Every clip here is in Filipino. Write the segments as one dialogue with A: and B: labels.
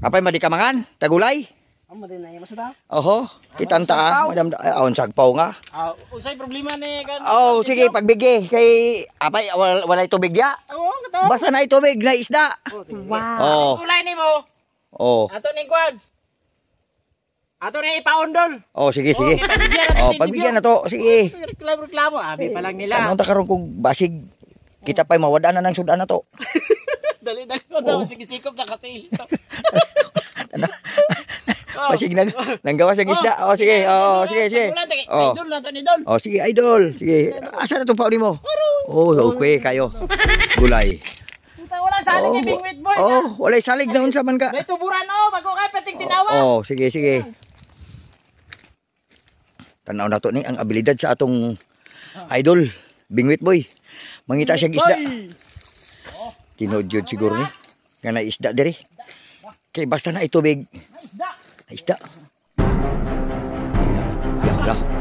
A: Apay madikamangan, tagulay.
B: Amo din na masa ta.
A: Oho, kitanta madam aon sagpaw nga.
B: Unsay problema ni kan?
A: Oh, sige pagbigay kay apay walay tubig ya.
B: Oo, kato.
A: Basta na tubig na isda.
C: Wow.
A: Oh.
B: Kulay nimo.
A: Oh.
B: Ato ning kwan. Ato na ipaundol.
A: Oh, sige sige. Oh, pagbigyan na to. Sige.
B: Reklamo, abi pa lang nila.
A: Ano ta karon kung basig kita pa'y mawadaan na ng sudan na to.
B: Dali mo daw sigisikop na kasi ito.
A: Basig nanggawa sa isda. Oh, sige. Oh, sige sige. Oh.
B: Idol na to ni Idol.
A: Oh, sige idol. Sige. Asa na tong pauli mo? Oh, okay kayo. Gulay.
B: Wala salig ni Bingwit boy.
A: Oh, wala salig na unsa man ka.
B: May tuburan bago kay pating tinawa.
A: Oh, sige sige. Tanaw na to ni ang abilidad sa atong idol, Bingwit boy. Mangita siya isda. Tinood siguro ni. Nga na isda diri. Kay basta na itubig.
B: Isda.
A: Isda.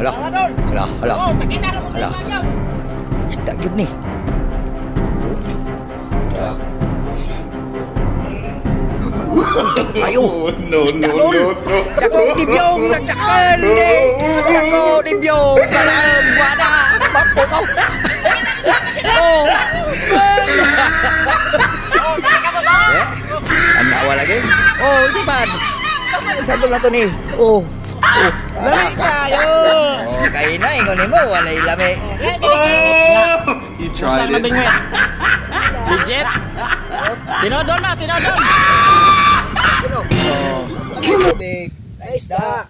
A: Hala.
B: Oh, pakita mo sa inyo.
A: Isda gid ni. Ayo.
D: No.
A: Dako dibyong nagdakal. Dako dibyong kalam wala. Mapukaw. Oh. Ano awal lagi? Oh, di ba? Sado na to ni. Oh.
B: Lami kayo.
A: Oh, kay na ingon nimo walay lami.
D: He tried it.
B: Legit. Tinodol na.
A: Oh. Tubig. Isda.